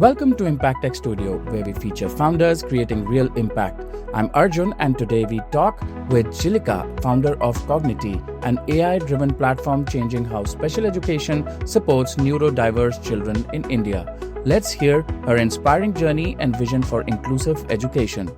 Welcome to Impact Tech Studio, where we feature founders creating real impact. I'm Arjun, and today we talk with Jilika, founder of Cognity, an AI-driven platform changing how special education supports neurodiverse children in India. Let's hear her inspiring journey and vision for inclusive education.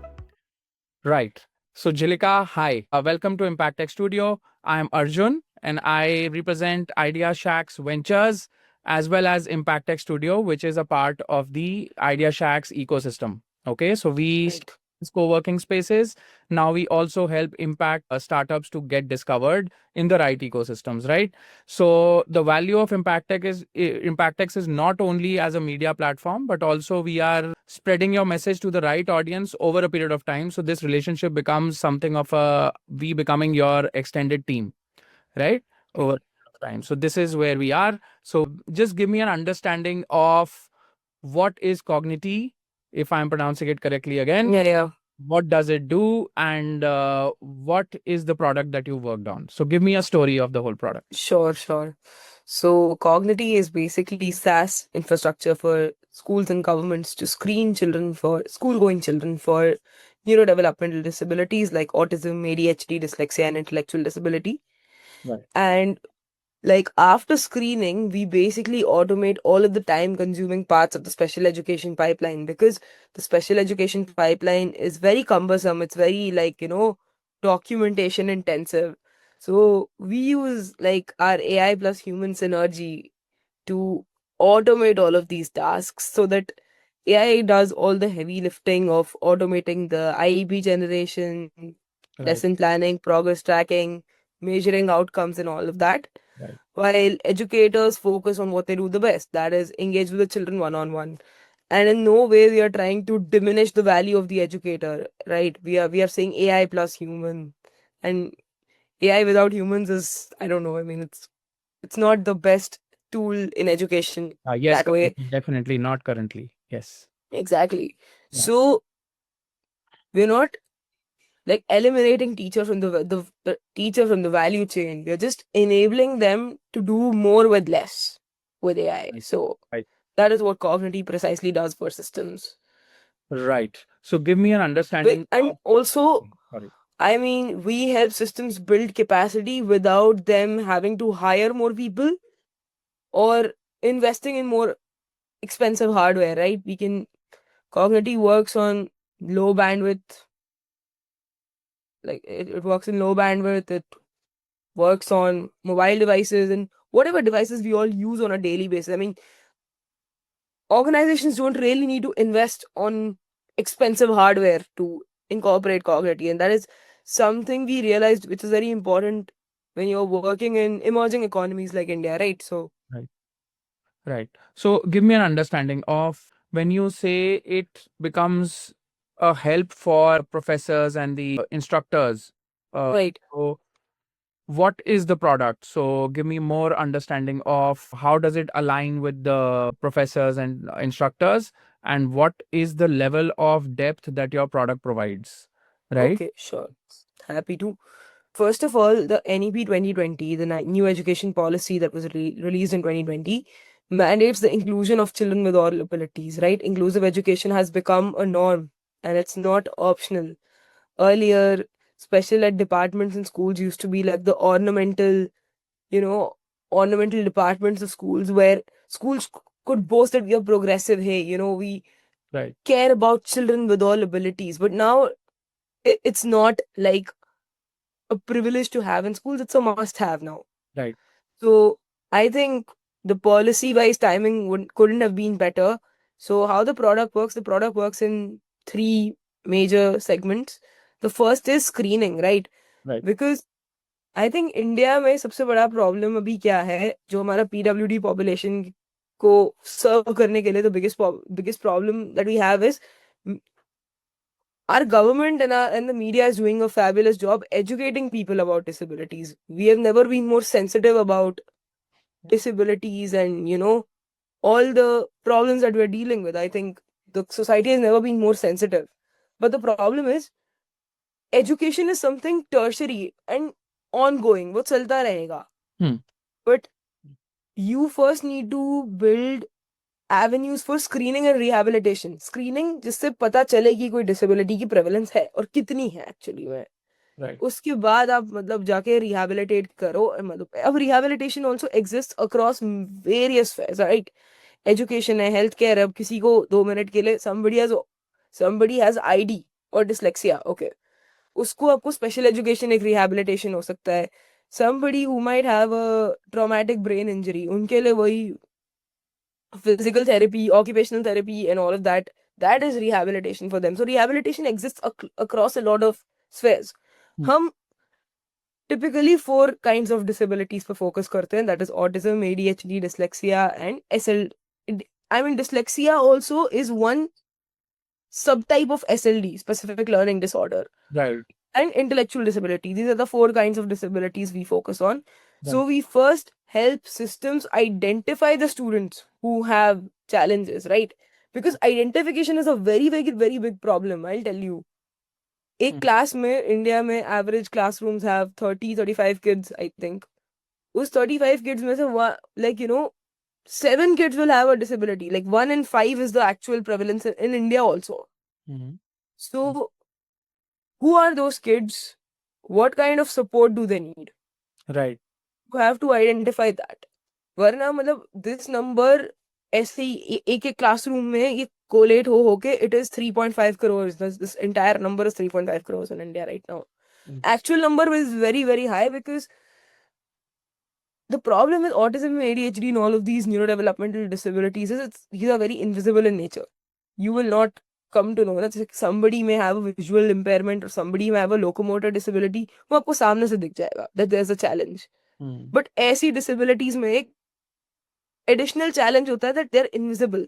Right. So, Jilika, hi. Welcome to Impact Tech Studio. I'm Arjun, and I represent Idea Shacks Ventures as well as Impact Tech Studio, which is a part of the Idea Shacks ecosystem. Okay, so we Right. co-working spaces. Now we also help impact startups to get discovered in the right ecosystems, right? So the value of Impact Tech is not only as a media platform, but also we are spreading your message to the right audience over a period of time. So this relationship becomes something of we becoming your extended team, right? Over time. So this is where we are. So just give me an understanding of what is Cognity, if I'm pronouncing it correctly again. Yeah. What does it do, and what is the product that you worked on? So give me a story of the whole product. Sure. So Cognity is basically SaaS infrastructure for schools and governments to screen children for school-going children for neurodevelopmental disabilities like autism, ADHD, dyslexia, and intellectual disability. Right. And like after screening, we basically automate all of the time-consuming parts of the special education pipeline because the special education pipeline is very cumbersome. It's very documentation intensive. So we use like our AI plus human synergy to automate all of these tasks so that AI does all the heavy lifting of automating the IEP generation, Right. lesson planning, progress tracking, measuring outcomes, and all of that. Right. While educators focus on what they do the best, that is, engage with the children one on one. And in no way we are trying to diminish the value of the educator, right? We are saying AI plus human, and AI without humans is, I don't know. I mean, it's not the best tool in education Yes, that way. definitely not currently. Yes. Exactly. Yeah. So we're not like eliminating teacher from the teacher from the value chain. We're just enabling them to do more with less with AI. Right. So Right. that is what Cognity precisely does for systems. Right. So give me an understanding And of. also, Sorry. I mean, we help systems build capacity without them having to hire more people or investing in more expensive hardware, right? Cognity works on low bandwidth, like it works in low bandwidth, it works on mobile devices and whatever devices we all use on a daily basis. I mean, organizations don't really need to invest on expensive hardware to incorporate Cognity, and that is something we realized which is very important when you're working in emerging economies like India, right? So Right. Right. So give me an understanding of when you say it becomes a help for professors and the instructors. right. So what is the product? So give me more understanding of how does it align with the professors and instructors, and what is the level of depth that your product provides, right? Okay, sure. Happy to. First of all, the NEP 2020, the new education policy that was released in 2020, mandates the inclusion of children with all abilities, right? Inclusive education has become a norm and it's not optional. Earlier, special ed departments in schools used to be like the you know, ornamental departments of schools where schools could boast that we are progressive. Hey, we Right. care about children with all abilities. But now it's not like a privilege to have in schools, it's a must have now. Right. So I think the policy wise timing couldn't have been better. So how the product works in three major segments. The first is screening, right? Right. Because I think India में सबसे बड़ा problem अभी क्या है जो हमारा PWD population को सर्व करने के लिए the biggest problem that we have is our government and the media is doing a fabulous job educating people about disabilities. We have never been more sensitive about disabilities and all the problems that we're dealing with. I think the society has never been more sensitive. But the problem is education is something tertiary and ongoing. वो चलता रहेगा. Hmm. But you first need to build avenues for screening and rehabilitation. Screening जिससे पता चले कि कोई disability की prevalence है और कितनी है actually में. Right. उसके बाद आप मतलब जाके rehabilitate करो. मतलब अब rehabilitation also exists across various spheres, right? Education है, healthcare है. अब किसी को 2 मिनट के लिए somebody has ID or dyslexia, okay. उसको आपको special education एक rehabilitation हो सकता है. Somebody who might have a traumatic brain injury, उनके लिए वही physical therapy, occupational therapy, and all of that. That is rehabilitation for them. So rehabilitation exists across a lot of spheres. हम typically 4 kinds of disabilities पर focus करते हैं. That is autism, ADHD, dyslexia, and SL. I mean, dyslexia also is one subtype of SLD, specific learning disorder. Right. And intellectual disability. These are the 4 kinds of disabilities we focus on. So Right. we first help systems identify the students who have challenges, right? Because identification is a very, very, very big problem, I'll tell you. एक class में India में average classrooms have 30-35 kids, I think. उस 35 kids में से like, 7 kids will have a disability. Like 1 in 5 is the actual prevalence in India also. So who are those kids? What kind of support do they need? Right. You have to identify that. वरना मतलब this number ऐसे ही एक classroom में ये collate हो के it is 3.5 crores. This entire number is 3.5 crores in India right now. Actual number is very, very high because the problem with autism and ADHD and all of these neurodevelopmental disabilities is these are very invisible in nature. You will not come to know that somebody may have a visual impairment or somebody may have a locomotor disability. वो आपको सामने से दिख जाएगा that there's a challenge. But ऐसी disabilities में एक additional challenge होता है that they're invisible.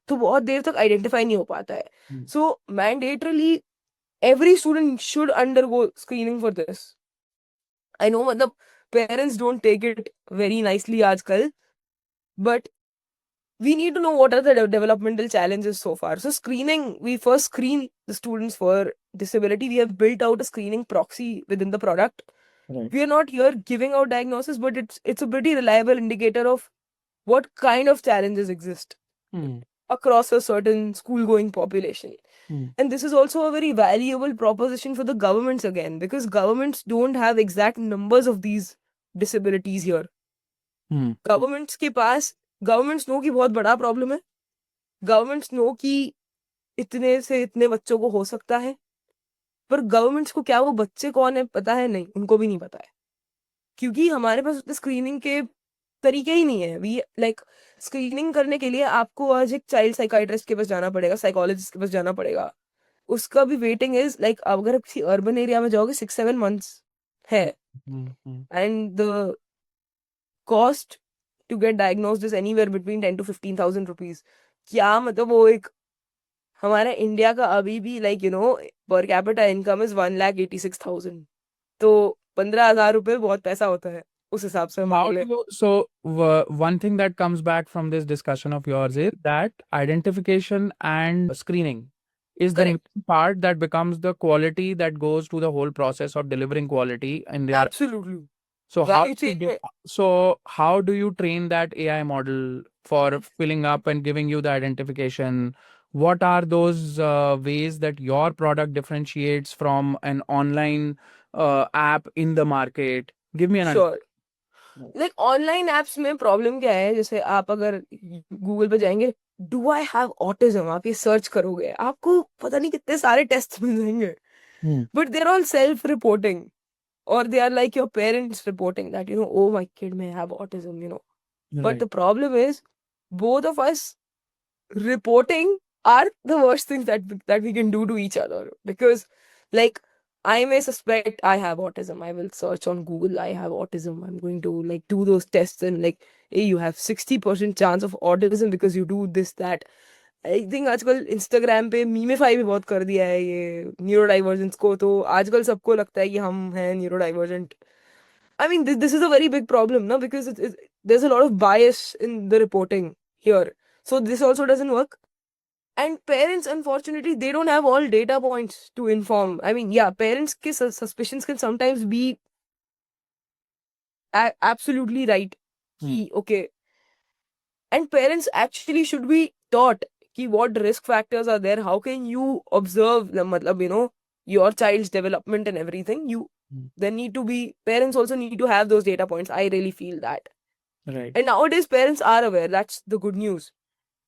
तो बहुत देर तक identify नहीं हो पाता है. So mandatorily every student should undergo screening for this. I know मतलब parents don't take it very nicely आजकल, but we need to know what are the developmental challenges so far. So screening, we first screen the students for disability. We have built out a screening proxy within the product. Right. We are not here giving out diagnosis, but it's a pretty reliable indicator of what kind of challenges exist across a certain school-going population. And this is also a very valuable proposition for the governments again, because governments don't have exact numbers of these disabilities here. Governments के पास governments know कि बहुत बड़ा problem है. Governments know कि इतने से इतने बच्चों को हो सकता है. पर governments को क्या वो बच्चे कौन है पता है नहीं, उनको भी नहीं पता है. क्योंकि हमारे पास उतने स्क्रीनिंग के तरीके ही नहीं है. वी लाइक स्क्रीनिंग करने के लिए आपको आज एक चाइल्ड साइकाइट्रिस्ट के पास जाना पड़ेगा, साइकोलॉजिस्ट के पास जाना पड़ेगा. उसका भी वेटिंग इज लाइक अगर आप किसी अर्बन एरिया में जाओगे 6-7 months है. And the cost to get diagnosed is anywhere between 10 to 15,000 rupees. क्या मतलब वो एक हमारा इंडिया का अभी भी पर कैपिटा इनकम इज 1,86,000. तो 15,000 रुपए बहुत पैसा होता है उस हिसाब से हमारे लिए. One thing that comes back from this discussion of yours is that identification and screening is the Correct. part that becomes the quality that goes to the whole process of delivering quality in their. Absolutely. So Value chain में. how do you train that AI model for filling up and giving you the identification? What are those ways that your product differentiates from an online app in the market? Give me an Sure. Like online apps में problem क्या है, जैसे आप अगर Google पे जाएंगे do I have autism, आप ये सर्च करोगे आपको पता नहीं कितने सारे टेस्ट मिल जाएंगे. But they are all self reporting or they are like your parents reporting that oh my kid may have autism. But the problem is both of us reporting are the worst things that we can do to each other, because like I may suspect I have autism, I will search on Google I have autism, I'm going to do those tests and hey, you have 60% chance of autism because you do this that. I think आजकल Instagram पे मीमीफाई भी बहुत कर दिया है ये neuro divergence को. तो आजकल सबको लगता है कि हम हैं neurodivergent. I mean this is a very big problem ना, because there is a lot of bias in the reporting here. So this also doesn't work. And parents unfortunately they don't have all data points to inform. I mean या parents के suspicions can sometimes be absolutely right कि okay And parents actually should be taught ki what risk factors are there, how can you observe the matlab, your child's development and everything. Mm. There need to be, parents also need to have those data points. I really feel that. Right. And nowadays parents are aware, that's the good news.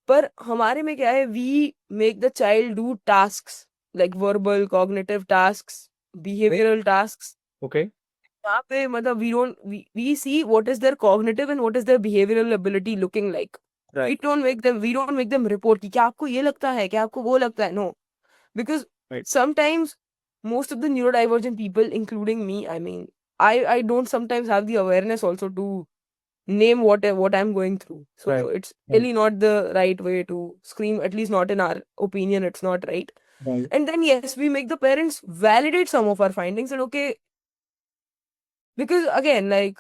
पर हमारे में क्या है, we make the child do tasks like verbal, cognitive tasks, behavioral tasks. Okay. यहाँ पे मतलब we see what is their cognitive and what is their behavioral ability looking like. Right. We don't make them report कि क्या आपको ये लगता है, क्या आपको वो लगता है. No, because Right. sometimes most of the neurodivergent people, including me, I mean, I don't sometimes have the awareness also to name what I'm going through. So Right. it's Right. really not the right way to scream, at least not in our opinion, it's not right. Right. And then yes, we make the parents validate some of our findings, and okay, because again, like,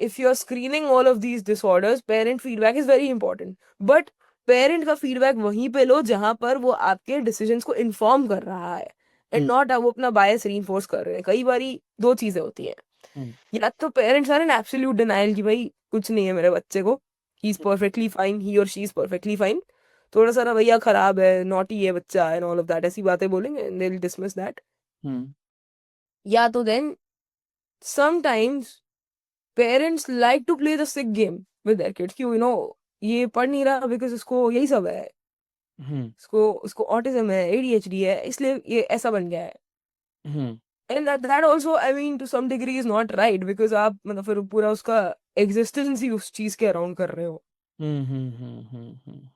if you're screening all of these disorders, parent feedback is very important. But parent का feedback वहीं पे लो जहां पर वो आपके decisions को inform कर रहा है, एंड नॉट वो अपना बायस रीइंफोर्स कर रहे हैं. कई बारी दो चीजें होती हैं. या तो parents are in absolute denial कि भाई कुछ नहीं है मेरे बच्चे को, he is perfectly fine, he और शी इज परफेक्टली फाइन, थोड़ा सा रवैया खराब है, नॉटी है बच्चा एंड ऑल ऑफ दैट, ऐसी बातें बोलेंगे and they will dismiss that. या तो then sometimes parents like to play the sick game with their kids कि ये पढ़ नहीं रहा बिकॉज इसको यही सब है, उसको ऑटिज्म है, ADHD है, इसलिए ये ऐसा बन गया है. And that also I mean to some degree is not right, because आप मतलब फिर पूरा उसका एग्जिस्टेंस ही उस चीज के अराउंड कर रहे हो.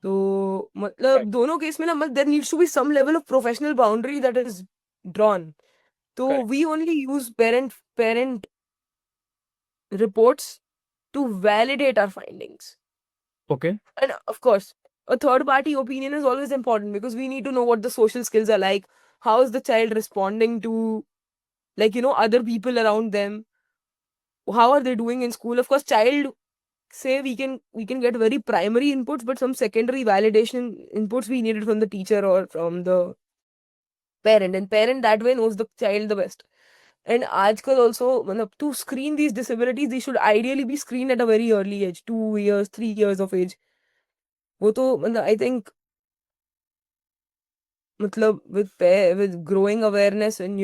तो मतलब दोनों केस में ना मतलब there needs to be some level of professional boundary that is drawn. तो we only use parent reports to validate our findings. Okay. And of course, a third party opinion is always important because we need to know what the social skills are like. How is the child responding to, like, other people around them? How are they doing in school? Of course, child say we can get very primary inputs, but some secondary validation inputs we needed from the teacher or from the parent, and parent that way knows the child the best. And आजकल also मतलब to screen these disabilities, they should ideally be screened at a very early age, 2 years, 3 years of age. वो तो मतलब I think मतलब with growing awareness, and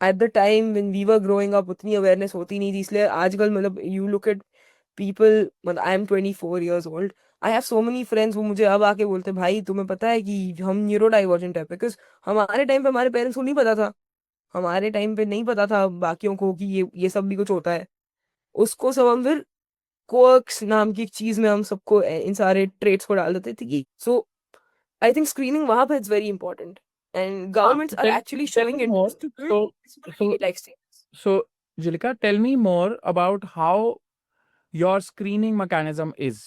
at the time when we were growing up उतनी awareness होती नहीं थी, इसलिए आजकल मतलब you look at people, मतलब I am 24 years old, I have so many friends वो मुझे अब आके बोलते हैं भाई तुम्हें पता है कि हम न्यूरोडाइवर्जेंट है, बिकॉज हमारे टाइम पे हमारे पेरेंट्स को नहीं पता था. हमारे टाइम पे नहीं पता था बाकियों को कि ये सब भी कुछ होता है. उसको सब हम फिर क्वर्क्स नाम की एक चीज में हम सबको इन सारे ट्रेट्स को डाल देते थे कि सो आई थिंक स्क्रीनिंग वहां पे it's very important, and governments are actually showing interest to so like so Jilika, tell me more about how your screening mechanism is.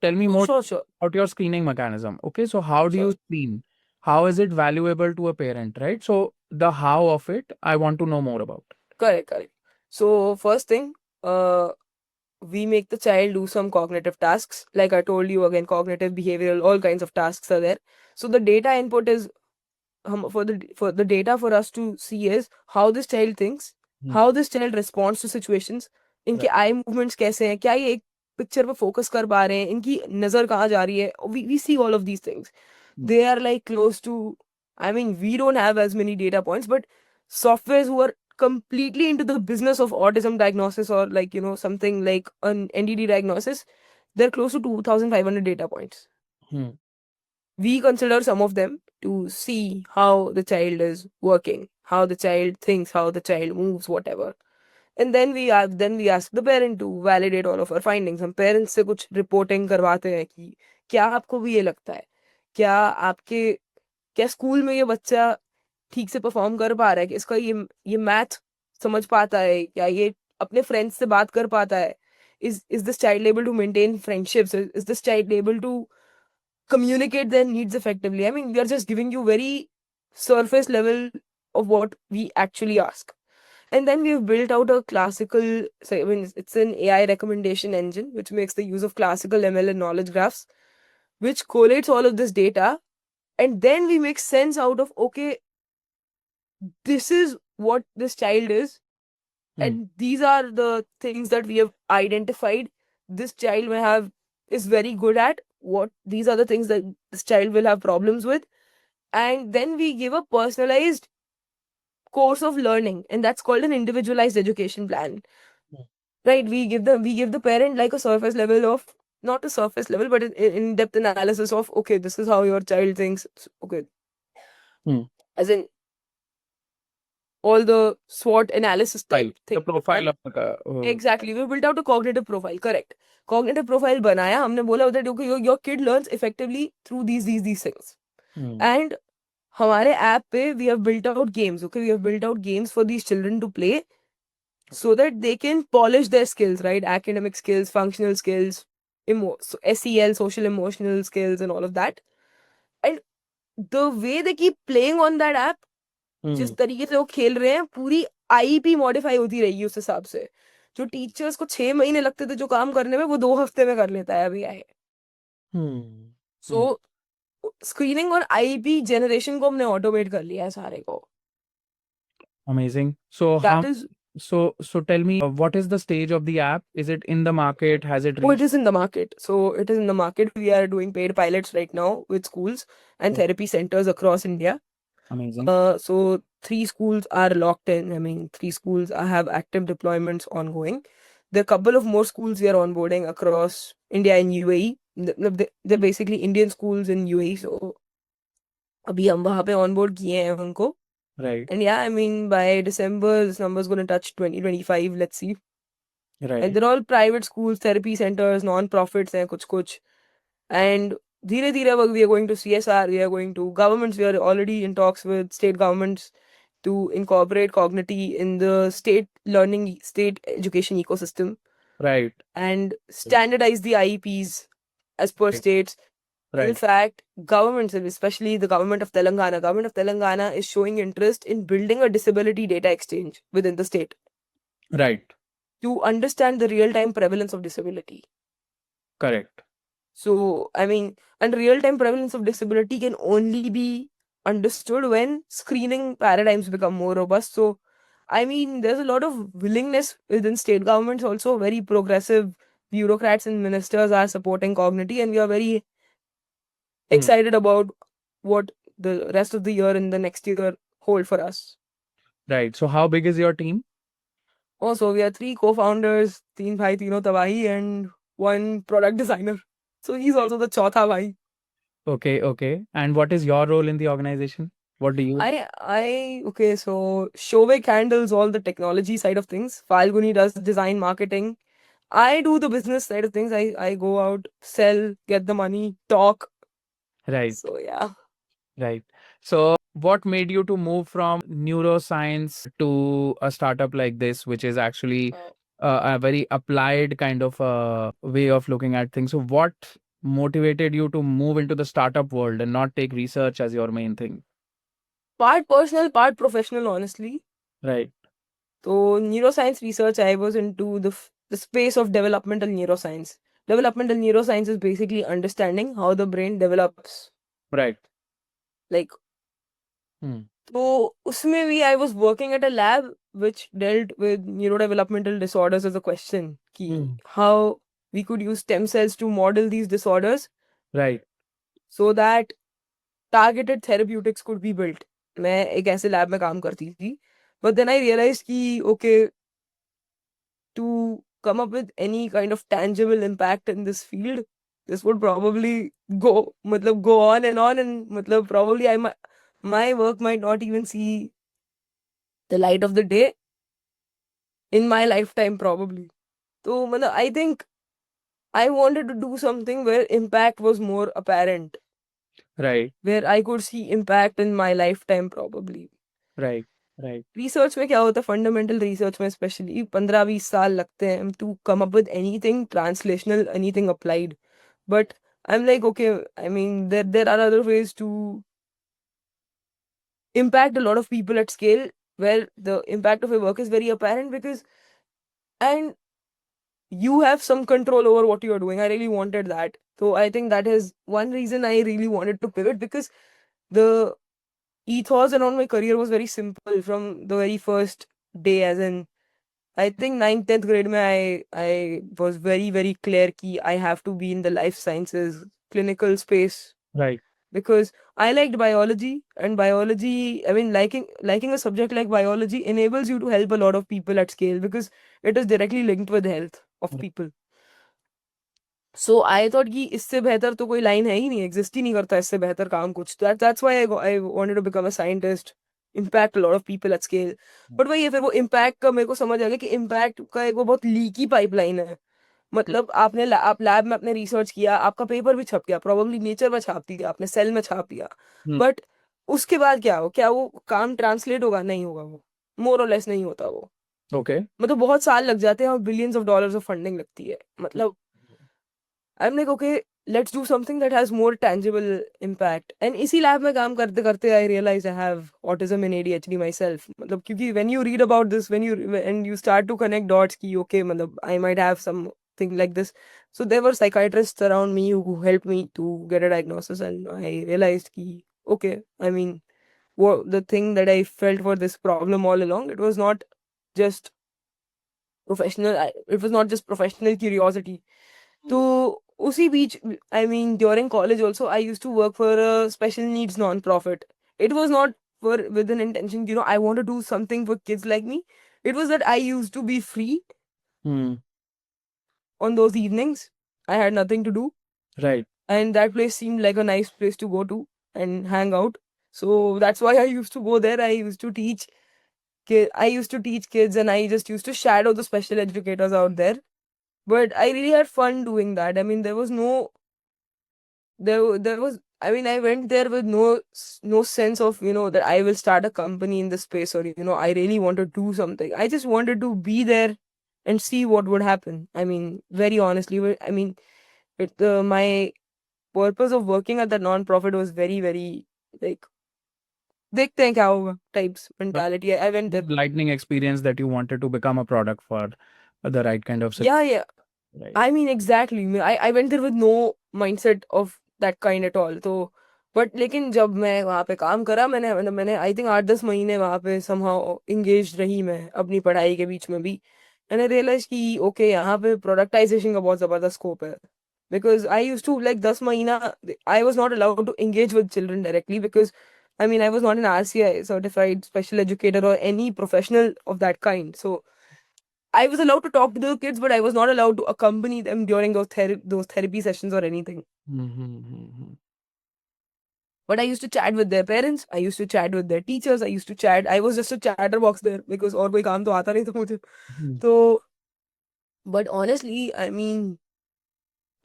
Tell me more sure about your screening mechanism. Okay, so how do you Sure. screen? How is it valuable to a parent, right? So the how of it, I want to know more about. Correct. So first thing, we make the child do some cognitive tasks. Like I told you again, cognitive, behavioral, all kinds of tasks are there. So the data input is for the data for us to see is how this child thinks, how this child responds to situations, इनके eye movements कैसे हैं, क्या ये एक picture पे focus कर पा रहे हैं, इनकी नजर कहाँ जा रही है. We see all of these things. They are like close to, I mean, we don't have as many data points, but softwares who are completely into the business of autism diagnosis or like something like an NDD diagnosis, they're close to 2,500 data points. We consider some of them to see how the child is working, how the child thinks, how the child moves, whatever. And then we ask the parent to validate all of our findings. हम parents से कुछ reporting करवाते हैं कि क्या आपको भी ये लगता है, क्या स्कूल में ये बच्चा ठीक से परफॉर्म कर पा रहा है, कि इसका ये मैथ समझ पाता है, क्या ये अपने फ्रेंड्स से बात कर पाता है, is this child able to maintain friendships, is this child able to communicate their needs effectively. I mean, we are just giving you very surface level of what we actually ask. And then we've built out a classical, so I mean, it's an AI recommendation engine, which makes the use of classical ML and knowledge graphs, which collates all of this data. And then we make sense out of, okay, this is what this child is. And these are the things that we have identified. This child may have is very good at, what these are the things that this child will have problems with, and then we give a personalized course of learning, and that's called an individualized education plan. Hmm. Right, we give the parent like a surface level of, not a surface level, but an in-depth analysis of, okay, this is how your child thinks. Okay, Hmm. as in all the SWOT analysis type Right. thing. The profile of the Exactly, we built out a cognitive profile. Correct. Cognitive profile बनाया हमने बोला that okay, your kid learns effectively through these things. Hmm. And हमारे app पे we have built out games. Okay, we have built out games for these children to play so that they can polish their skills, right? Academic skills, functional skills, SEL, social emotional skills, and all of that. And the way they keep playing on that app, जिस Hmm. तरीके से वो खेल रहे हैं, पूरी IP modify होती रहेगी उस हिसाब से. जो टीचर्स को 6 महीने लगते थे जो काम करने में, वो 2 हफ्ते में कर लेता है अभी आए. Hmm. Hmm. सो स्क्रीनिंग और आईपी जनरेशन को हमने ऑटोमेट कर लिया है सारे को. Amazing. So that how is so tell me what is the stage of the app? Is it in the market? Has it Oh, it reached? is in the market. So it is in the market. We are doing paid pilots right now with schools and Oh, therapy centers across India. amazing. So 3 schools are locked in. I mean, 3 schools have active deployments ongoing. There are a couple of more schools we are onboarding across India and UAE. They're basically Indian schools in UAE. So अभी हम वहाँ पे onboard किए हैं उनको. Right. And yeah, I mean, by December, this number is going to touch 2025. Let's see. Right. And they're all private schools, therapy centers, non-profits हैं कुछ. And धीरे धीरे we are going to CSR, we are going to governments, we are already in talks with state governments to incorporate Cognity in the state education ecosystem Right. and standardize the IEPs as per Right. states. In Right. fact, governments, and especially the government of Telangana is showing interest in building a disability data exchange within the state Right. to understand the real-time prevalence of disability. Correct. So, I mean, and real-time prevalence of disability can only be understood when screening paradigms become more robust. So, I mean, there's a lot of willingness within state governments also. Very progressive bureaucrats and ministers are supporting Cognity, and we are very Hmm. excited about what the rest of the year and the next year hold for us. Right. So how big is your team? Also, we are 3 co-founders, teen bhai, tino tabahi, and one product designer. So he's also the chautha bhai. Okay. Okay. And what is your role in the organization? What do you? Okay, so Shovik handles all the technology side of things. Falguni does design marketing. I do the business side of things. I go out, sell, get the money, talk. Right. So yeah. Right. So what made you to move from neuroscience to a startup like this, which is actually a very applied kind of way of looking at things? So what motivated you to move into the startup world and not take research as your main thing? Part personal, part professional, honestly. Right. So neuroscience research, I was into the space of developmental neuroscience. Developmental neuroscience is basically understanding how the brain develops. Right. Like, so usme भी I was working at a lab which dealt with neurodevelopmental disorders as a question. Ki how we could use stem cells to model these disorders Right. so that targeted therapeutics could be built. मैं एक ऐसे lab में काम करती थी. But then I realized कि okay, to come up with any kind of tangible impact in this field, this would probably go on, and probably my work might not even see the light of the day in my lifetime probably. So I think I wanted to do something where impact was more apparent, Right. where I could see impact in my lifetime probably. Right. Right. Research में क्या होता है, fundamental research में specially 15-20 साल लगते हैं to come up with anything translational, anything applied. But I am like okay, I mean there are other ways to impact a lot of people at scale where the impact of your work is very apparent, because and you have some control over what you are doing. I really wanted that. So I think that is one reason I really wanted to pivot, because the ethos around my career was very simple from the very first day, as in I think 9th 10th grade में I was very very clear कि I have to be in the life sciences clinical space Right. because I liked biology, and biology, I mean, liking a subject like biology enables you to help a lot of people at scale because it is directly linked with health of people. So I thought कि इससे बेहतर तो कोई line है ही नहीं, exist ही नहीं करता इससे बेहतर काम कुछ. That's why I wanted to become a scientist, impact a lot of people at scale. But वही है, फिर वो impact का मेरे को समझ आ गया कि impact का एक वो बहुत लीकी पाइपलाइन है. मतलब आप लैब में अपने रिसर्च किया, आपका पेपर भी छप गया, प्रोबेबली नेचर में छाप दिया आपने, सेल में छाप दिया, Hmm. बट उसके बाद क्या हो, क्या वो काम ट्रांसलेट होगा? नहीं होगा. वो मोर और लेस नहीं होता वो. Okay. मतलब बहुत साल लग जाते हैं और billions of dollars of funding लगती है. मतलब I'm like, okay, let's do something that has more tangible impact. And इसी लैब में काम करते करते I realized I have autism and ADHD myself. मतलब क्योंकि when you read about this, when you start to connect dots कि okay, मतलब I might have something like this. So there were psychiatrists around me who helped me to get a diagnosis, and I realized कि okay, I mean, what the thing that I felt for this problem all along, it was not just it was not just professional curiosity. तो उसी बीच, I mean, during college also, I used to work for a special needs non-profit. It was not for with an intention, I want to do something for kids like me. It was that I used to be free Hmm. on those evenings. I had nothing to do, Right. and that place seemed like a nice place to go to and hang out. So that's why I used to go there. I used to teach kids, and I just used to shadow the special educators out there. But I really had fun doing that. I mean, there was, I mean, I went there with no sense of, that I will start a company in this space, or, I really want to do something. I just wanted to be there and see what would happen. I mean, very honestly, I mean, my purpose of working at that non-profit was very, very, like, देखते हैं क्या होगा types But mentality. I went there. lightning experience that you wanted to become a product for the right kind of Yeah, yeah. right. I mean, exactly. I mean, I went there with no mindset of that kind at all. तो but लेकिन जब मैं वहाँ पे काम करा, मैंने I think 8-10 महीने वहाँ पे somehow engaged रही मैं अपनी पढ़ाई के बीच में भी. एंड आई रियलाइज कि ओके, यहाँ पे प्रोडक्टाइजेशन का बहुत जबरदस्त स्कोप है. Because I use to like 10 महीना I was not allowed to engage with children directly because I mean, I was not an RCI certified special educator or any professional of that kind. So I was allowed to talk to the kids, but I was not allowed to accompany them during those therapy sessions or anything. Mm-hmm. But I used to chat with their parents. I used to chat with their teachers. I used to chat. I was just a chatterbox there because और कोई काम तो आता नहीं था मुझे. तो but honestly, I mean,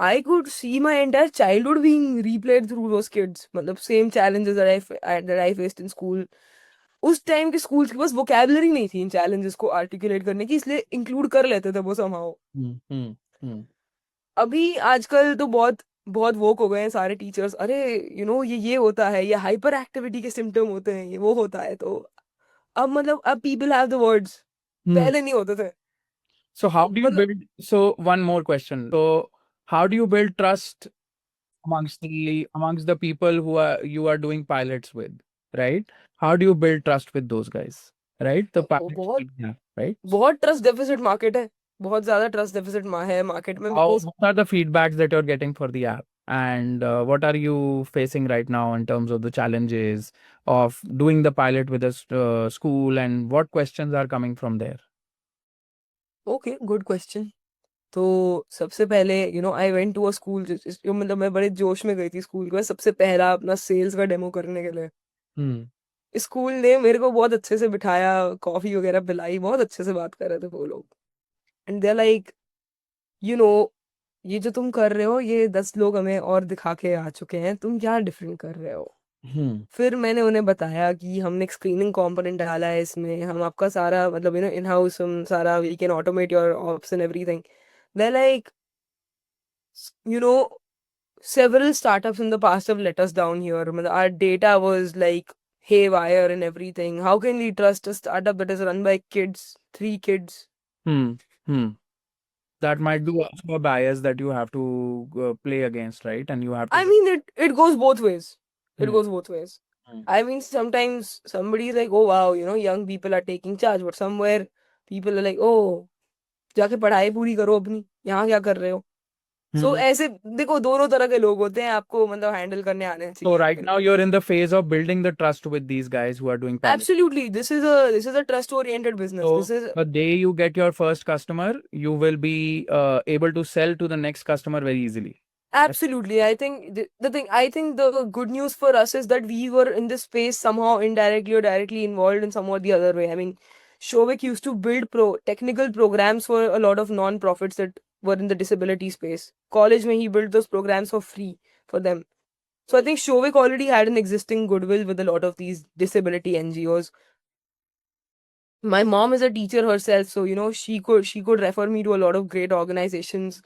I could see my entire childhood being replayed through those kids. मतलब same challenges that I faced in school. उस टाइम के स्कूल्स के पास वोकैबुलरी नहीं थी इन चैलेंजेस को आर्टिकुलेट करने की, इसलिए इंक्लूड कर लेते थे वो somehow. अभी आजकल तो बहुत बहुत वोक हो गए हैं सारे टीचर्स. अरे ये होता है, ये हाइपर एक्टिविटी के सिम्टम होते हैं, ये वो होता है. तो अब मतलब अब पीपल हैव द वर्ड्स, पहले नहीं होते थे. So how do you मतलब build? So one more question. So how do you build trust amongst the people who are you are doing pilots with, right? How do you build trust with those guys, right? The pilots, बहुत yeah, right? बहुत trust deficit market है. बहुत ज्यादा trust deficit है market में How because what are the feedbacks that you're getting for the app, and what are you facing right now in terms of the challenges of doing the pilot with a school, and what questions are coming from there? Okay, good question. तो सबसे पहले I went to a school. मतलब मैं बड़े जोश में गई थी स्कूल के, सबसे पहला अपना सेल्स का डेमो करने के लिए. Hmm. स्कूल ने मेरे को बहुत अच्छे से बिठाया, कॉफी वगैरह पिलाई, बहुत अच्छे से बात कर रहे थे वो लोग. And they like, you know ये जो तुम कर रहे हो, ये 10 लोग हमें और दिखा के आ चुके हैं, तुम क्या डिफरेंट कर रहे हो. Hmm. फिर मैंने उन्हें बताया कि हमने एक स्क्रीनिंग कंपोनेंट डाला है इसमें, हम आपका सारा मतलब इन हाउस हम सारा we can automate your ops and everything. They like, you know several startups in the past have let us down here. मतलब our data was like haywire and everything. How can we trust a startup that is run by kids, 3 kids? Hmm. Hmm. That might be also a bias that you have to play against, right? And you have I to. mean, it goes both ways. It Hmm. goes both ways. Hmm. I mean, sometimes somebody is like, oh wow, young people are taking charge, but somewhere people are like, oh, जाके पढ़ाई पूरी करो अपनी, यहाँ क्या कर रहे हो? सो ऐसे देखो, दोनों तरह के लोग होते हैं, आपको मतलब हैंडल करने आने So चाहिए, I right think. now you're in the phase of building the trust with these guys who are doing pilots. Absolutely, this is a trust oriented business. So This is the day you get your first customer, you will be able to sell to the next customer very easily. absolutely. I think I think the good news for us is that we were in this space somehow indirectly or directly involved in somewhat the other way. I mean, Shovik used to build technical programs for a lot of non-profits that were in the disability space. College when he built those programs for free for them. So I think Shovik already had an existing goodwill with a lot of these disability NGOs. My mom is a teacher herself, so she could refer me to a lot of great organizations.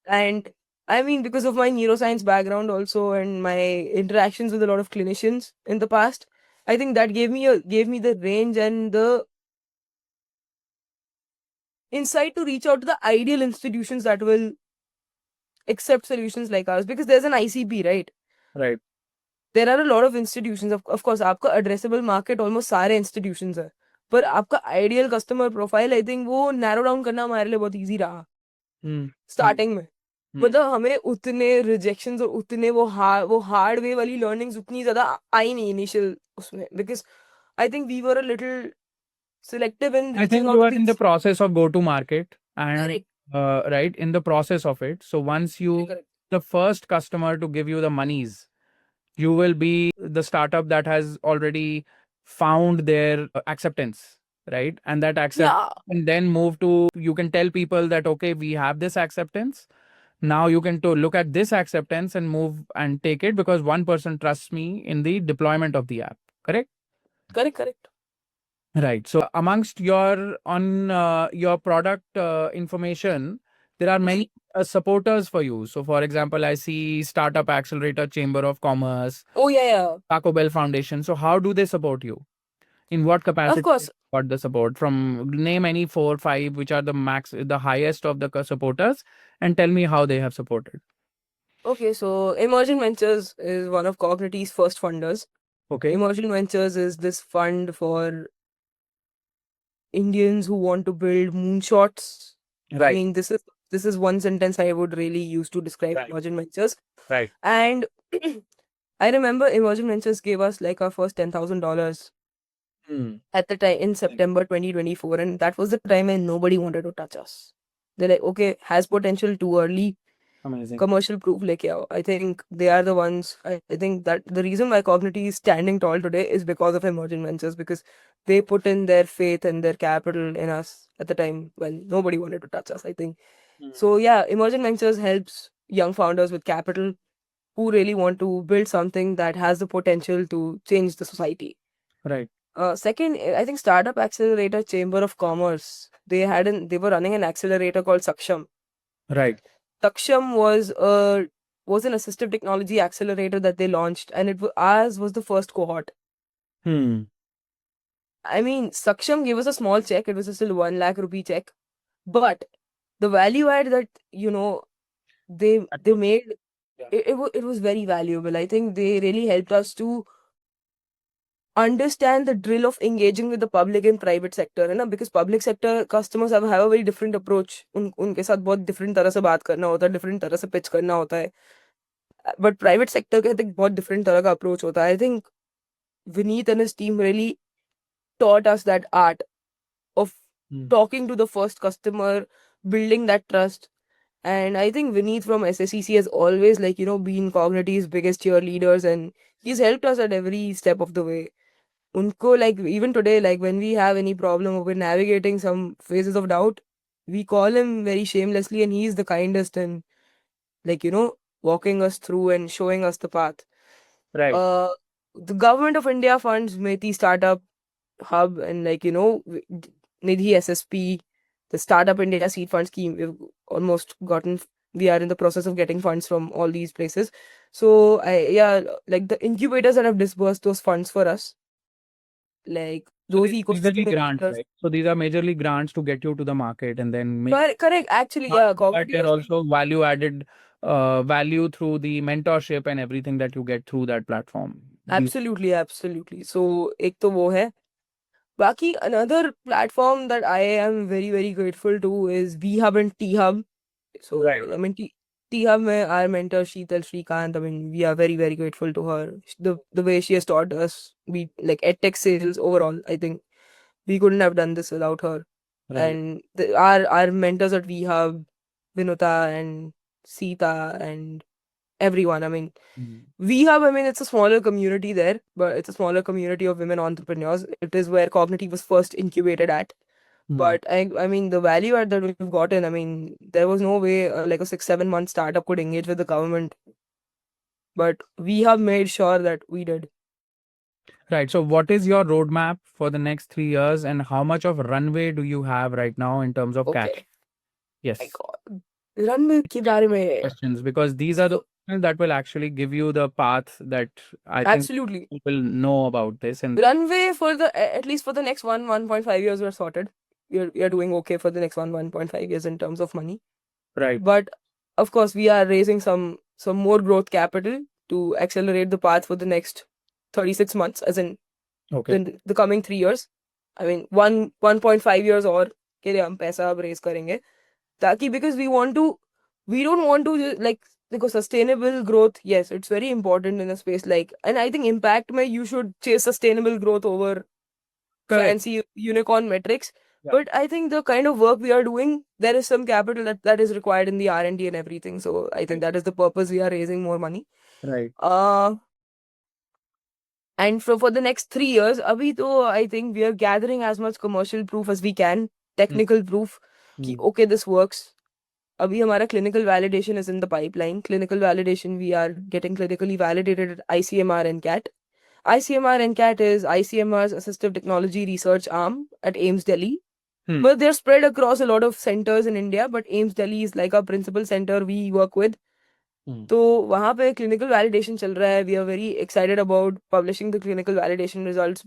And I mean, because of my neuroscience background also and my interactions with a lot of clinicians in the past, I think that gave me the range and the insight to reach out to the ideal institutions that will accept solutions like ours, because there's an ICP, right? Right. There are a lot of institutions. Of course, आपका addressable market almost सारे institutions है, पर आपका ideal customer profile, I think वो narrow down करना हमारे लिए बहुत easy रहा starting में. मतलब हमें उतने रिजेक्शंस और उतने वो हार्ड वे वाली लर्निंग्स उतनी ज्यादा आई नहीं इनिशियल उसमें, because I think we were a little selective in I reaching think out you to are in the these. process of go to market and Correct. right in the process of it. So once you Correct. the first customer to give you the monies, you will be the startup that has already found their acceptance, right? And that acceptance Yeah. and then move to you can tell people that okay, we have this acceptance. Now you can to look at this acceptance and move and take it because one person trusts me in the deployment of the app. Correct? Correct. Right. So amongst your product information, there are many supporters for you. So for example, I see Startup Accelerator, Chamber of Commerce, Oh yeah. Taco Bell Foundation. So how do they support you? In what Of capacity course. got the support? From name any 4, 5, which are the highest of the supporters, and tell me how they have supported. Okay, so Emergent Ventures is one of Cognity's first funders. Okay. Emergent Ventures is this fund for Indians who want to build moonshots. I Right. mean, this is one sentence I would really use to describe Right. Emergent Ventures. Right. And I remember Emergent Ventures gave us like our first $10,000 at the time in September 2024, and that was the time when nobody wanted to touch us. They're like, okay, has potential, too early, Amazing. commercial proof leke aao. I think they are the ones. I think that the reason why Cognity is standing tall today is because of Emergent Ventures, because they put in their faith and their capital in us at the time when nobody wanted to touch us, I think. So yeah, Emergent Ventures helps young founders with capital who really want to build something that has the potential to change the society. Right. Second, I think Startup Accelerator Chamber of Commerce, they were running an accelerator called Saksham. Right. Saksham was an assistive technology accelerator that they launched, and ours was the first cohort. I mean, Saksham gave us a small check. It was a still 1 lakh rupee check, but the value add that they made, it was very valuable. I think they really helped us to understand the drill of engaging with the public and private sector, है ना, because public sector customers have a very different approach. उनके साथ बहुत different तरह से बात करना होता है, different तरह से pitch करना होता है. But private sector का I think बहुत different तरह का approach होता है. I think Vineet and his team really taught us that art of talking to the first customer, building that trust. And I think Vineet from SSCC has always been Cognity's biggest cheerleaders, and he's helped us at every step of the way. Unko, even today, when we have any problem or we're navigating some phases of doubt, we call him very shamelessly, and he's the kindest and walking us through and showing us the path. Right. The government of India funds Meti Startup Hub and Nidhi SSP, the Startup India Seed Fund Scheme. We are in the process of getting funds from all these places. So the incubators that have disbursed those funds for us, like those Majorly ecosystem grants, incubators. right? So these are majorly grants to get you to the market and then make. Correct. Actually, But Cognity they're was also value added value through the mentorship and everything that you get through that platform. absolutely. So एक तो वो है, Baki, another platform that I am very, very grateful to is VHub and T-Hub. So, Right. I mean, T-Hub, our mentor, Sheetal Shrikant, I mean, we are very, very grateful to her. The way she has taught us, we like edtech sales overall, I think we couldn't have done this without her. Right. And our mentors at VHub, Vinuta and Sita and everyone. I mean, Mm. VHub, I mean, it's a smaller community there, but it's a smaller community of women entrepreneurs. It is where Cognity was first incubated at. Mm. But I mean, the value add that we've gotten, I mean, there was no way like a 6, 7 month startup could engage with the government. But we have made sure that we did. Right. So, what is your roadmap for the next 3 years, and how much of runway do you have right now in terms of cash? Okay. My Yes. God. Runway के बारे में. Questions, because these are the So, questions that will actually give you the path that I think absolutely. people know about this. And Runway for at least for the next 1.5 years we're sorted. We are doing okay for the next 1.5 years in terms of money. right. But of course we are raising some more growth capital to accelerate the path for the next 36 months, as in Okay. the coming 3 years. I mean 1.5 years और के लिए हम पैसा अब raise करेंगे ताकि, because we don't want to like, because sustainable growth, yes, it's very important in a space like, and I think impact mein you should chase sustainable growth over Correct. fancy unicorn metrics. Yeah. But I think the kind of work we are doing, there is some capital that is required in the R&D and everything. So I think that is the purpose we are raising more money. Right. And for the next 3 years, abhi to I think we are gathering as much commercial proof as we can, technical proof, ki okay, this works. Abhi hamara clinical validation is in the pipeline. Clinical validation, we are getting clinically validated at ICMR and CAT. ICMR and CAT is ICMR's Assistive Technology Research Arm at AIIMS Delhi. But they're spread across a lot of centers in India, but AIIMS Delhi is like our principal center we work with. तो वहाँ पे clinical validation चल रहा है. We are very excited about publishing the clinical validation results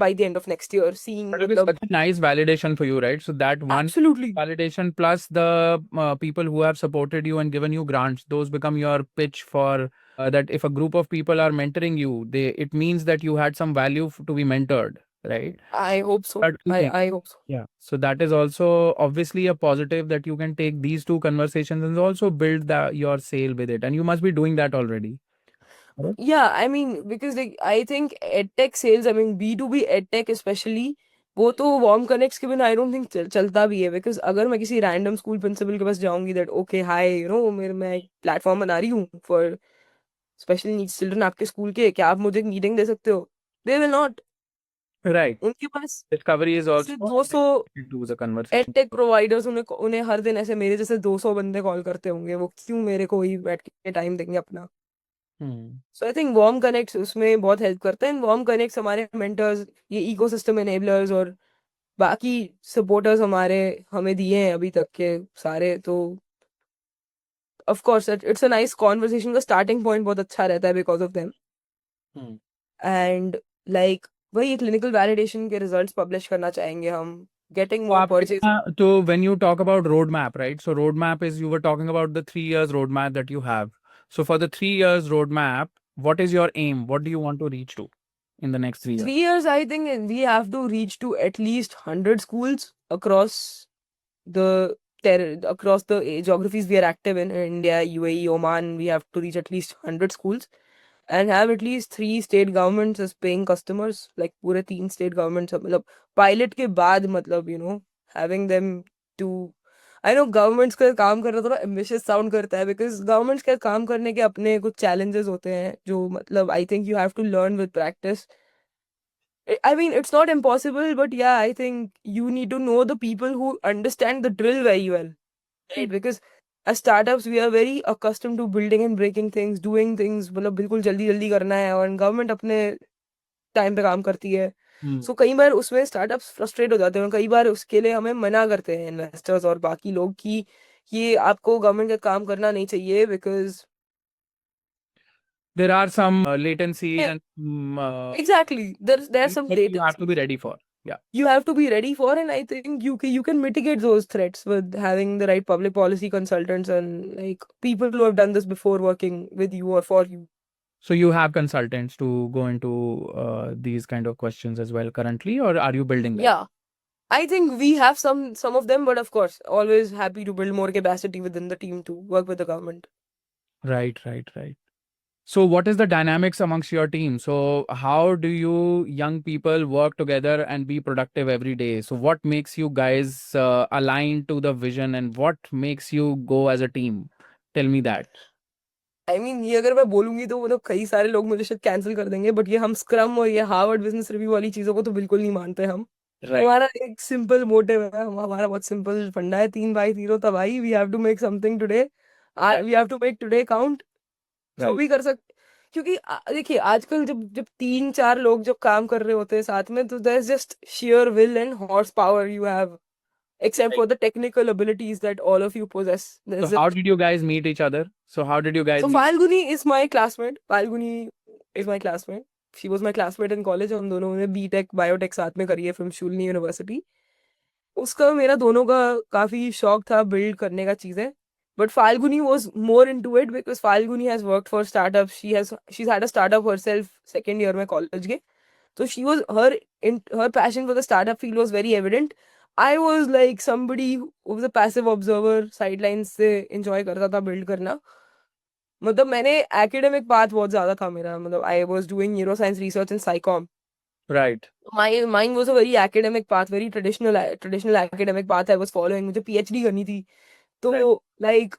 by the end of next year. Seeing That will be such a nice validation for you, right? So that one absolutely validation plus the people who have supported you and given you grants, those become your pitch for that. If a group of people are mentoring you, it means that you had some value to be mentored, right? I hope so. But I hope so. yeah. So that is also obviously a positive, that you can take these two conversations and also build your sale with it. And you must be doing that already. Correct? Yeah, I mean, because like I think edtech sales, I mean B2B edtech especially, वो तो warm connects के बिना I don't think चलता भी है. Because अगर मैं किसी random school principal के पास जाऊंगी that okay hi, मैं एक platform बना रही हूँ for special needs children आपके स्कूल के, क्या आप मुझे एक मीटिंग दे सकते हो? They will not. Right. उनके पास Discovery is also सिर्फ 200 do the conversation. Edtech providers, उन्हें हर दिन ऐसे मेरे जैसे 200 बंदे कॉल करते होंगे, वो क्यों मेरे को ही बैठ के टाइम देंगे अपना. सो आई थिंक वार्म कनेक्ट्स उसमें बहुत हेल्प करता है. वार्म कनेक्ट्स हमारे मेंटर्स, ये इकोसिस्टम एनेबलर्स और बाकी सपोर्टर्स हमारे हमें दिए हैं अभी तक के सारे. तो of course it's a nice conversation. का स्टार्टिंग पॉइंट बहुत अच्छा रहता है because of them. And like वही क्लिनिकल वैलिडेशन के रिजल्ट्स पब्लिश करना चाहेंगे हम. Getting more purchase. So when you talk about roadmap, right? So roadmap is, you were talking about the 3 years roadmap that you have. So for the 3 years roadmap, what is your aim? What do you want to reach to in the next 3 years? 3 years, I think we have to reach to at least 100 schools across the across the geographies we are active in India, UAE, Oman. We have to reach at least 100 schools and have at least 3 state governments as paying customers. Like पूरे 3 state governments, मतलब pilot के बाद, मतलब having them to. I know governments का काम करना थोड़ा ambitious sound करता है, because governments के काम करने के अपने कुछ challenges होते हैं जो मतलब I think you have to learn with practice. I mean, it's not impossible, but yeah, I think you need to know the people who understand the drill very well. Right? Because as startups, we are very accustomed to building and breaking things, doing things, मतलब बिल्कुल जल्दी जल्दी करना है, और government अपने time पे काम करती है. सो कई बार उसमें स्टार्टअप्स फ्रस्ट्रेट हो जाते हैं. कई बार उसके लिए हमें मना करते हैं इन्वेस्टर्स और बाकी लोग कि ये आपको गवर्नमेंट का काम करना नहीं चाहिए, because there are some latency and exactly there's some that latency you have to be ready for. Yeah. You have to be ready for, and I think you can mitigate those threats with having the right public policy consultants and like people who have done this before working with you or for you. So you have consultants to go into these kind of questions as well currently, or are you building that? Yeah, I think we have some of them, but of course, always happy to build more capacity within the team to work with the government. Right, right, right. So what is the dynamics amongst your team? So how do you young people work together and be productive every day? So what makes you guys align to the vision, and what makes you go as a team? Tell me that. I mean ये अगर मैं बोलूंगी तो मतलब कई सारे लोग मुझे शायद कैंसिल कर देंगे, बट ये हम स्क्रम और ये हार्वर्ड बिजनेस रिव्यू वाली चीजों को तो बिल्कुल नहीं मानते हम। Right. हमारा एक सिंपल मोटिव है, हमारा बहुत सिंपल फंडा है, 3 बाई 0 तबाही, we have to make something today, we have to make today count. जो Right. भी कर सकते, क्योंकि देखिए आजकल जब जब 3 4 लोग जब काम कर रहे होते हैं साथ में, तो there is just sheer will and horsepower you have, except Right. for the technical abilities that all of you possess. So how did you guys meet each other? So how did you guys So meet? Falguni is my classmate. Falguni is my classmate. She was my classmate in college. हम दोनों ने BTech biotech साथ में करी है from Shoolini university. उसका मेरा दोनों का काफी शौक था बिल्ड करने का चीजें, but Falguni was more into it because Falguni has worked for startup, she had a startup herself second year में कॉलेज के। तो she was her passion for the startup field was very evident. I was like somebody who was a passive observer, sidelines से enjoy करता था build करना। मतलब मैंने academic path बहुत ज्यादा था मेरा, मतलब I was doing neuroscience research in Psycom. Right. Mine was a very academic path, very traditional academic path I was following. मुझे पीएचडी करनी थी, तो Right. Like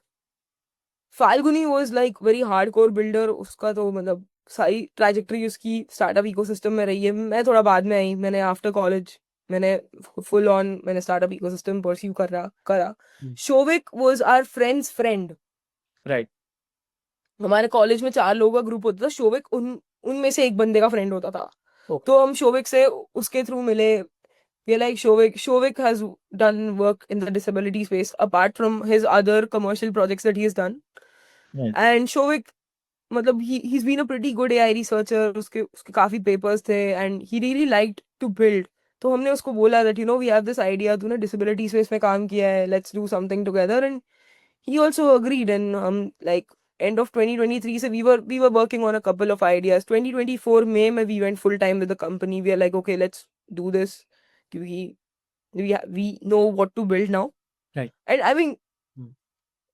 Falguni was like very hardcore builder. उसका तो मतलब सारी ट्रैजेक्टरी उसकी startup ecosystem में रही है। मैं थोड़ा बाद में आई, मैंने आफ्टर कॉलेज मैंने फुल ऑन मैंने स्टार्टअप इकोसिस्टम परस्यू करा। Shovik was our friends friend. Right. हमारे कॉलेज में 4 लोगों का ग्रुप होता था, शोविक उनमें से एक बंदे का फ्रेंड होता था। Okay. तो हम शोविक से उसके थ्रू मिले। We like Shovik has done work in the disability space apart from his other commercial projects that he has done. Right. And Shovik, मतलब he's been a pretty good AI researcher. उसके उसके काफी papers थे and he really liked to build. तो हमने उसको बोला that we have this idea, तूने disability space में काम किया है, let's do something together, and he also agreed. And like end of 2023 से we were working on a couple of ideas. 2024 May में we went full time with the company. We are like, okay, let's do this, क्योंकि we know what to build now. Right. And I mean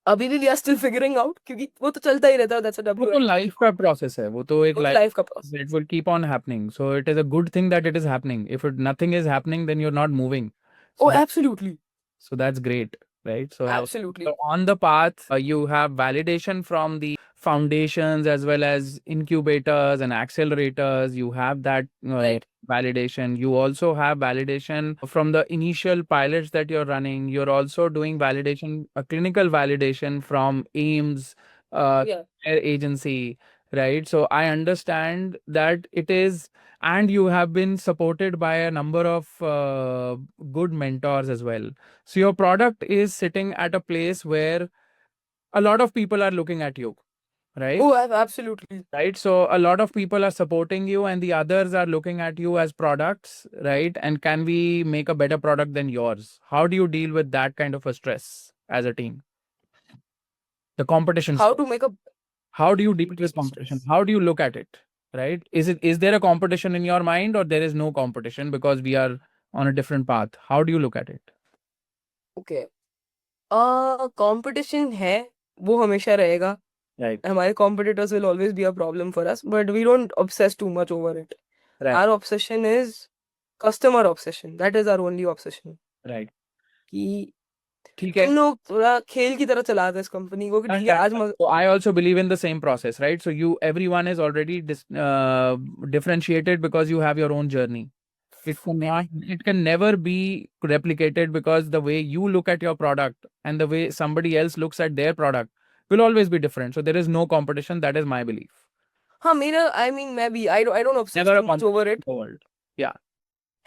अभी भी we are still figuring out, क्योंकि वो तो चलता ही रहता है, that's a वो तो लाइफ का प्रोसेस है, वो तो एक वो तो लाइफ, life का process। it will keep on happening. So it is a good thing that it is happening. If nothing is happening, then you're not moving. So Oh, absolutely, so that's great, right? So, absolutely. so on the path, you have validation from the foundations as well as incubators and accelerators. You have that Right. validation. You also have validation from the initial pilots that you're running. You're also doing validation, a clinical validation from AIMS, Yeah. care agency, right? So I understand that it is, and you have been supported by a number of good mentors as well. So your product is sitting at a place where a lot of people are looking at you, right? Oh, absolutely. Right. So a lot of people are supporting you, and the others are looking at you as products, right? And can we make a better product than yours? How do you deal with that kind of a stress as a team? The competition. How to make a How do you deal with competition? How do you look at it? Right? Is there a competition in your mind, or there is no competition because we are on a different path? How do you look at it? okay, competition है, वो हमेशा रहेगा। Right. हमारे competitors will always be a problem for us, but we don't obsess too much over it. Right. Our obsession is customer obsession. That is our only obsession. Right. कि ठीक है. हम लोग थोड़ा खेल की तरह चलाते हैं इस कंपनी को, कि ठीक है आज So I also believe in the same process, right? So everyone is already differentiated because you have your own journey. It can never be replicated, because the way you look at your product and the way somebody else looks at their product will always be different. So there is no competition. That is my belief. हाँ मेरा I mean मैं भी I don't obsess Never a too much over it. world. Yeah.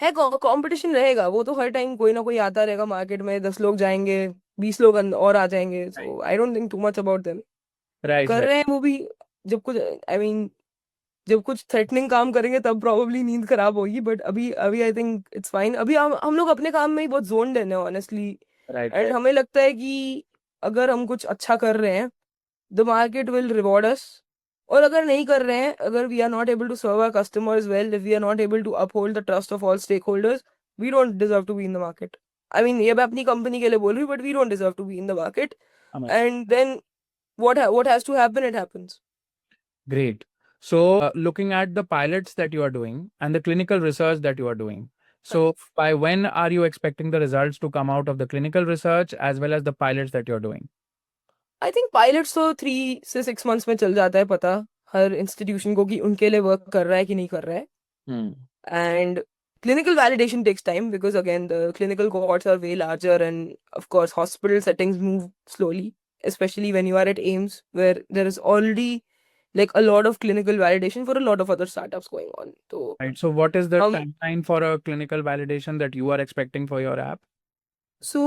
है competition रहेगा, वो तो हर time कोई ना कोई आता रहेगा मार्केट में, 10 लोग जाएंगे, 20 लोग और आ जाएंगे, so I don't think too much about them. Right. कर रहे हैं वो भी, जब कुछ आई मीन जब कुछ थ्रेटनिंग काम करेंगे तब प्रॉब्ली नींद खराब होगी, बट अभी अभी आई थिंक इट्स फाइन। अभी हम लोग अपने काम में ही बहुत जोन देने ऑनेस्टली, Right. एंड हमें लगता है कि अगर हम कुछ अच्छा कर रहे हैं, the market will reward us और अगर नहीं कर रहे हैं, अगर we are not able to serve our customers well, if we are not able to uphold the trust of all stakeholders, we don't deserve to be in the market. I mean ये मैं अपनी company के लिए बोल रही हूँ, but we don't deserve to be in the market. And then what has to happen, it happens. Great. So, looking at the pilots that you are doing and the clinical research that you are doing, so by when are you expecting the results to come out of the clinical research as well as the pilots that you're doing? I think pilots तो 3 से 6 months में चल जाता है पता हर institution को कि उनके लिए वर्क कर रहा है कि नहीं कर रहा है. And clinical validation takes time because again the clinical cohorts are way larger, and of course hospital settings move slowly, especially when you are at AIMS where there is already like a lot of clinical validation for a lot of other startups going on. So Right. So, what is the timeline for a clinical validation that you are expecting for your app? so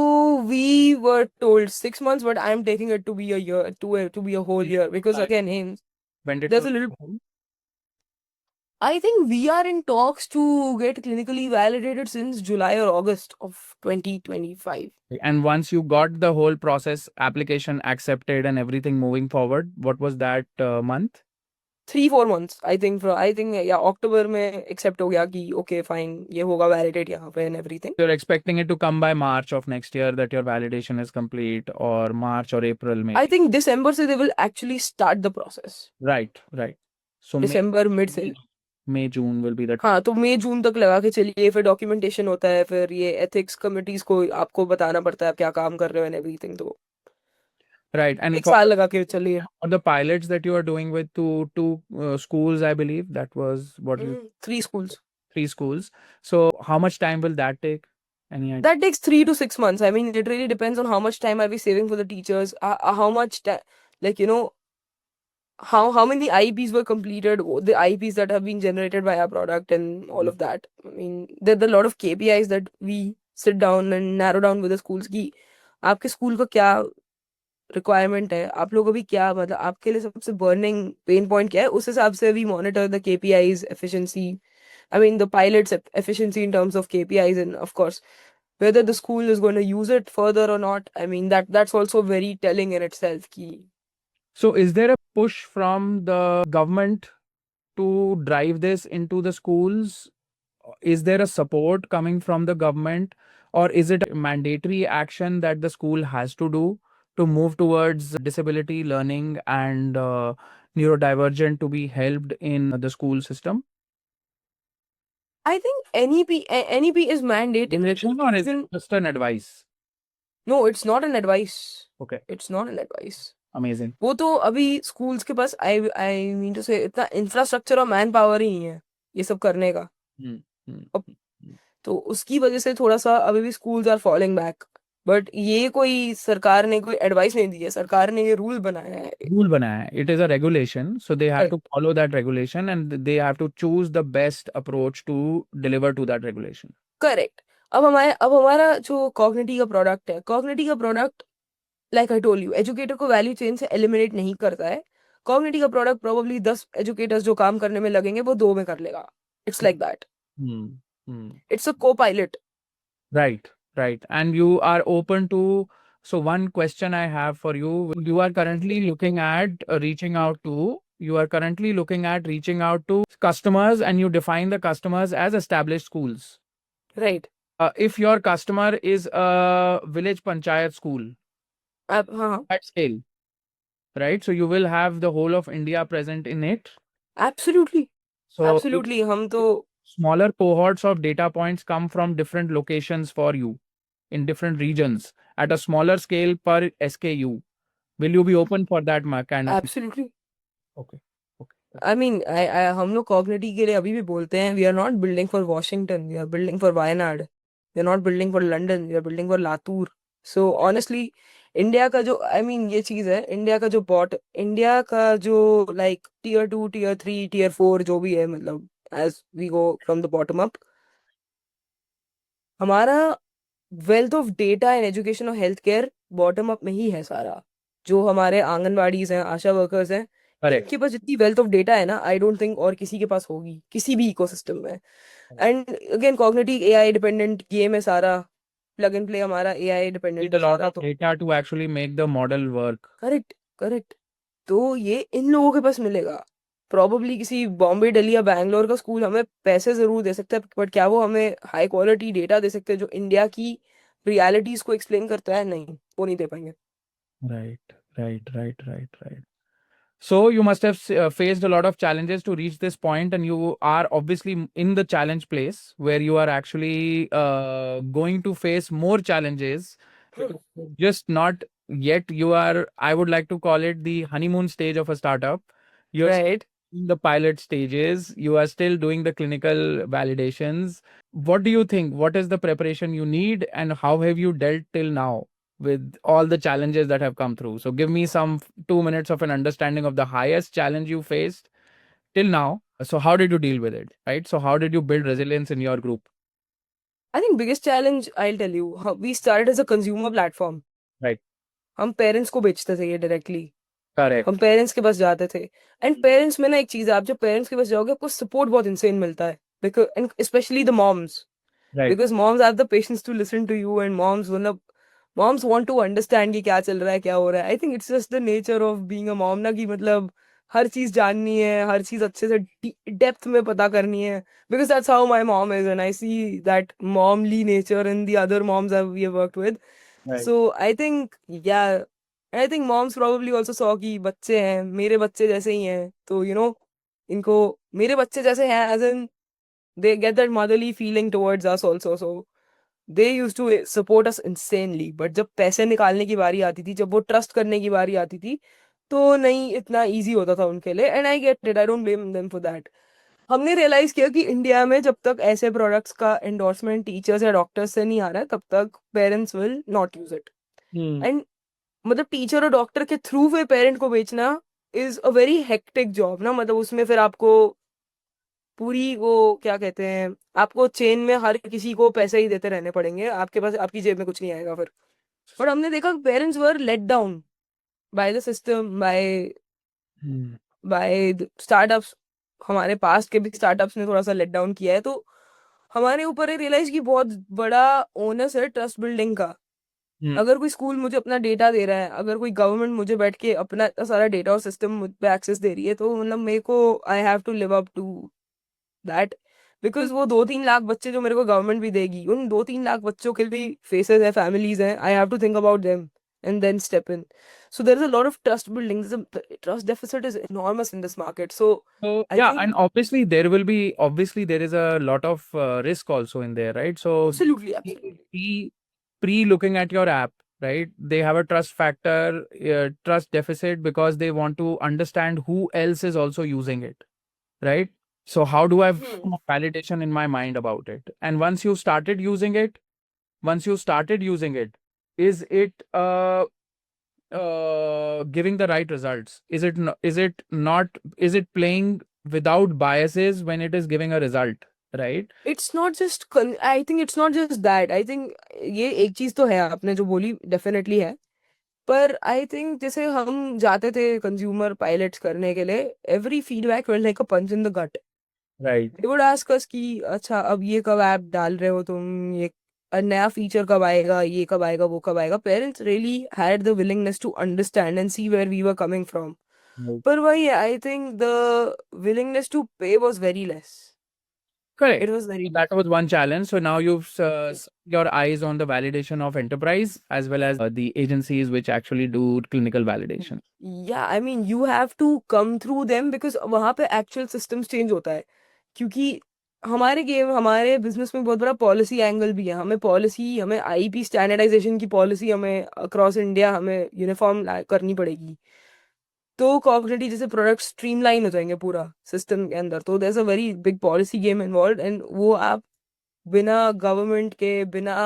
we were told 6 months, but I'm taking it to be a year, to be a whole year, because again AIMS, When did there's a little. I think we are in talks to get clinically validated since July or August of 2025. And once you got the whole process application accepted and everything moving forward, what was that month? 3-4 months. I think yeah, October में accept हो गया कि okay fine ये होगा validate यहाँ पे and everything. You're expecting it to come by March of next year, that your validation is complete, or March or April maybe. I think December से they will actually start the process. Right, right. So December mid से. May June will be the. हाँ तो मई जून तक लगा के चलिए, फिर documentation होता है, फिर ये एथिक्स कमिटीज को आपको बताना पड़ता है आप क्या काम कर रहे हो एंड एवरीथिंग. तो Right. And एक साल लगा के चलिए. for the pilots that you are doing with two schools, I believe that was what you. 3 schools. 3 schools. So how much time will that take? Any idea? That takes 3 to 6 months. I mean, it really depends on how much time are we saving for the teachers, how much like how many IEPs were completed, the IEPs that have been generated by our product and all of that. I mean, there's a lot of KPIs that we sit down and narrow down with the schools की आपके school का क्या requirement है, आप लोगों को भी क्या मतलब आपके लिए सबसे बर्निंग पेन पॉइंट क्या है, उस हिसाब से we monitor the KPIs efficiency. I mean, the pilot's efficiency in terms of KPIs, and of course, whether the school is going to use it further or not. I mean, that's also very telling in itself. Ki. So, is there a push from the government to drive this into the schools? Is there a support coming from the government, or is it a mandatory action that the school has to do to move towards disability learning and neurodivergent to be helped in the school system? I think NEP is mandated. Or is it just an advice? No, it's not an advice. Okay. It's not an advice. Amazing. वो तो अभी schools के पास I mean to say इतना infrastructure और man power ही नहीं है ये सब करने का. तो उसकी वजह से थोड़ा सा अभी भी schools are falling back. But ये कोई सरकार ने कोई एडवाइस नहीं दी है, सरकार ने ये रूल बनाया है. रूल बनाया है. It is a regulation, so they have to follow that regulation and they have to choose the best approach to deliver to that regulation. Correct. अब हमारा जो कॉग्निटी का प्रोडक्ट है, कॉग्निटी का product like I told you educator को value chain से eliminate नहीं करता है. कॉग्निटी का प्रोडक्ट प्रोबेबली 10 एजुकेटर्स जो काम करने में लगेंगे वो 2 में कर लेगा. It's like that. It's a co-pilot. Right. Right. And you are open to. So one question I have for you, you are currently looking at reaching out to customers, and you define the customers as established schools. Right. If your customer is a village panchayat school at scale, right? So you will have the whole of India present in it. Absolutely. So Absolutely. हम तो smaller cohorts of data points come from different locations for you in different regions at a smaller scale per SKU. Will you be open for that, kind of? Absolutely. Okay. I mean, हम लोग कॉग्निटी के लिए अभी भी बोलते हैं, we are not building for Washington, we are building for Wayanad, we are not building for London, we are building for Latur. So honestly, India का जो ये चीज है, इंडिया का जो like tier 2, tier 3, tier 4 जो भी है, मतलब as we go from the bottom up, हमारा wealth of data and education और हेल्थ केयर बॉटम अप में ही है सारा. जो हमारे आंगनवाड़ीज हैं, आशा वर्कर्स हैं, इनके पास जितनी वेल्थ ऑफ डेटा है ना, आई डोंट थिंक और किसी के पास होगी किसी भी इकोसिस्टम में. And again cognitive AI dependent game है सारा. प्लग एंड प्ले हमारा AI dependent. Need a lot of data to actually make the model work. Correct. तो ये इन लोगों के पास मिलेगा। प्रॉबली किसी बॉम्बे, दिल्ली या बैंगलोर का स्कूल हमें पैसे जरूर दे सकता है, बट क्या वो हमें हाई क्वालिटी डेटा दे सकते हैं जो इंडिया की रियलिटीज को एक्सप्लेन करता है? नहीं, वो नहीं दे पाएंगे। Right, right, right, right, right. So you must have faced a lot of challenges to reach this point, and you are obviously in the challenge place where you are actually going to face more challenges. Just not yet. You are, I would like to call it the honeymoon stage of a startup. You're right. in the pilot stages. You are still doing the clinical validations. What do you think? What is the preparation you need, and how have you dealt till now with all the challenges that have come through? So give me some 2 minutes of an understanding of the highest challenge you faced till now. So how did you deal with it? Right. So how did you build resilience in your group? I think biggest challenge, I tell you, we started as a consumer platform. Right. हम parents को बेचते थे ये directly. हम Correct. Parents के पास जाते थे। And parents में ना एक चीज है, आप जब पेरेंट्स के पास जाओगे आपको सपोर्ट बहुत इंसेन मिलता है, because and specially the moms, Right. because moms have the patience to listen to you, and moms want to understand कि क्या चल रहा है, क्या हो रहा है। I think it's just the nature of being a mom ना, कि मतलब हर चीज जाननी है, हर चीज अच्छे से डेप्थ में पता करनी है, because that's how my mom is, and I see that momly nature in the other moms we have worked with. Right. So I think, या I think moms probably also saw कि बच्चे हैं, मेरे बच्चे जैसे ही हैं, तो इनको मेरे बच्चे जैसे हैं, as in they get that motherly feeling towards us also. So they used to support us insanely. But जब पैसे निकालने की बारी आती थी, जब वो ट्रस्ट करने की बारी आती थी, तो नहीं इतना इजी होता था उनके लिए। And I get it, I don't blame them for that. हमने रियलाइज किया कि इंडिया में जब तक ऐसे प्रोडक्ट्स का एंडोर्समेंट टीचर्स या डॉक्टर्स से नहीं आ रहा है, तब तक parents will not use it. Hmm. And मतलब टीचर और डॉक्टर के थ्रू फिर पेरेंट को बेचना is a very hectic job ना। मतलब उसमें फिर आपको पूरी वो क्या कहते हैं, आपको चेन में हर किसी को पैसे ही देते रहने पड़ेंगे, आपके पास आपकी जेब में कुछ नहीं आएगा फिर। और हमने देखा parents were let down by the system, by Hmm. By startups. हमारे पास के भी स्टार्टअप्स ने थोड़ा सा लेट डाउन किया है, तो हमारे ऊपर रियलाइज की बहुत बड़ा ओनस है ट्रस्ट बिल्डिंग का। Hmm. अगर कोई स्कूल मुझे अपना डेटा दे रहा है, अगर कोई गवर्नमेंट मुझे बैठ के अपना इतना सारा डेटा और सिस्टम मुझ पे एक्सेस दे रही है, तो मतलब मेरे को I have to live up to that. Because वो 2-3 लाख बच्चे जो मेरे को गवर्नमेंट भी देगी, उन 2-3 लाख बच्चों के भी फेसेस है, फैमिलीज हैं, I have to think about them and then step in. So there is a lot of trust building, trust deficit is enormous in this market. So So I yeah, think and obviously there is a lot of risk also in there, right? So absolutely, absolutely. pre looking at your app, right? They have a trust factor, trust deficit because they want to understand who else is also using it, right? So how do I Hmm. form a validation in my mind about it? And once you started using it, is it giving the right results? Is it playing without biases when it is giving a result, right? It's not just I think it's not just that. I think ये एक चीज तो है आपने जो बोली, definitely है। पर आई थिंक जैसे हम जाते थे कंज्यूमर पायलट्स करने के लिए, every feedback was like a punch in the gut. Right. They would ask us कि अच्छा अब ये कब ऐप डाल रहे हो तुम, ये नया फीचर कब आएगा, ये कब आएगा, वो कब आएगा। Parents really had the willingness to understand and see where we were coming from. Right. पर वही I think the willingness to pay was very less. Correct. It was very So that was one challenge. So now you've set your eyes on the validation of enterprise as well as the agencies which actually do clinical validation. या I mean you have to come through them, because वहां पे actual systems change होता है। क्योंकि हमारे business में बहुत बड़ा पॉलिसी एंगल भी है। हमें आईपी स्टैंडर्डाइजेशन की पॉलिसी हमें अक्रॉस इंडिया हमें यूनिफॉर्म करनी पड़ेगी। तो कॉग्निटी जैसे प्रोडक्ट स्ट्रीमलाइन हो जाएंगे पूरा सिस्टम के अंदर, तो there is a very big policy game involve, and वो आप बिना गवर्नमेंट के, बिना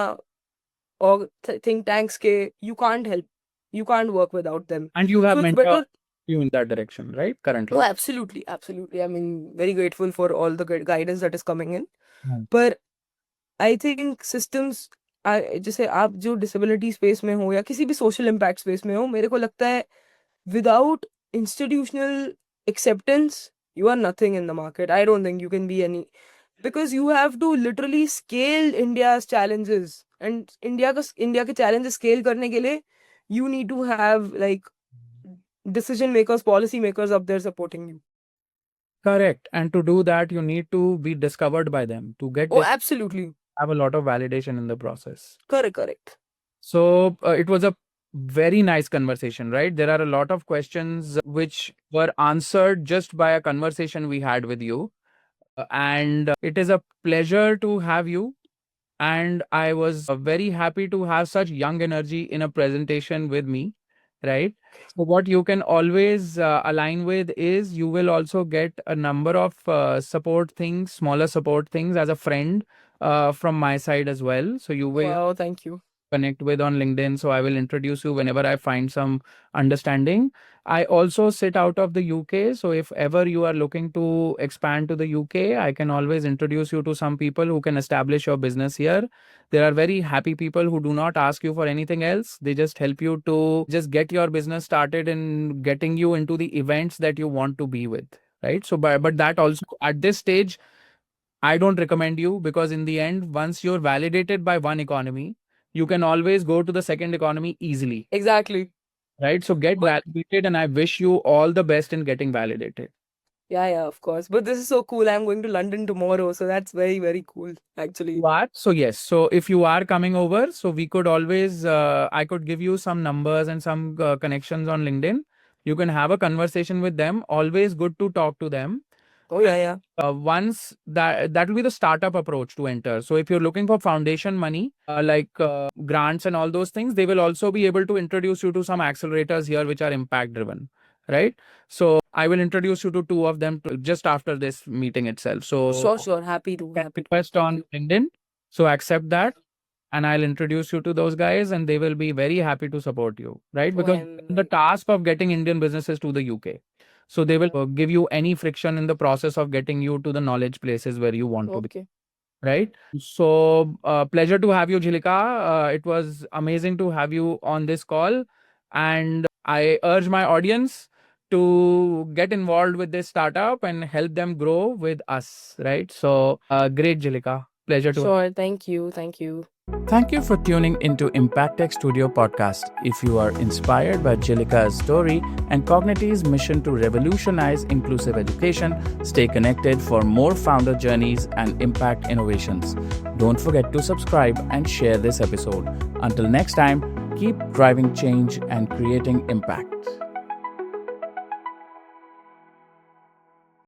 और थिंक टैंक्स के, you can't help, you can't work without them. And you have so it's mentor better. you in that direction, right? Oh, Currently. absolutely, absolutely. I mean, very grateful for all the guidance that is coming in. Right. पर I think systems, जैसे आप जो disability space में हो या किसी भी social impact space में हो, मेरे को लगता है without institutional acceptance you are nothing in the market. I don't think you can be any, because you have to literally scale India's challenges, and India के चैलेंजेस स्केल करने के लिए you need to have like decision makers, policy makers up there supporting you. Correct. And to do that, you need to be discovered by them. To get Oh, this, absolutely. have a lot of validation in the process. Correct. So it was a very nice conversation, right? There are a lot of questions which were answered just by a conversation we had with you. And it is a pleasure to have you. And I was very happy to have such young energy in a presentation with me, right? So what you can always align with is you will also get a number of support things, smaller support things as a friend from my side as well. So you will Wow, thank you. connect with on LinkedIn. So I will introduce you whenever I find some understanding. I also sit out of the UK. So if ever you are looking to expand to the UK, I can always introduce you to some people who can establish your business here. There are very happy people who do not ask you for anything else. They just help you to just get your business started and getting you into the events that you want to be with. Right. So, but that also at this stage, I don't recommend you because in the end, once you're validated by one economy, you can always go to the second economy easily, Exactly. right? So get But validated, and I wish you all the best in getting validated. yeah, of course. But this is so cool. I'm going to London tomorrow, so that's very cool, actually. You are? So yes. So if you are coming over, so we could always, I could give you some numbers and some connections on LinkedIn. You can have a conversation with them. Always good to talk to them. Oh yeah. Once that will be the startup approach to enter. So if you're looking for foundation money, like grants and all those things, they will also be able to introduce you to some accelerators here which are impact driven, right? So I will introduce you to two of them just after this meeting itself. So Sure. Happy to. request on LinkedIn. So accept that, and I'll introduce you to those guys, and they will be very happy to support you, right? Because the task of getting Indian businesses to the UK. So they will give you any friction in the process of getting you to the knowledge places where you want to be. Right. So pleasure to have you, Jhilika. It was amazing to have you on this call. And I urge my audience to get involved with this startup and help them grow with us. Right. So great, Jhilika. Pleasure to. Sure. Thank you. Thank you for tuning into Impact Tech Studio podcast. If you are inspired by Jhilika's story and Cognity's mission to revolutionize inclusive education, stay connected for more founder journeys and impact innovations. Don't forget to subscribe and share this episode. Until next time, keep driving change and creating impact.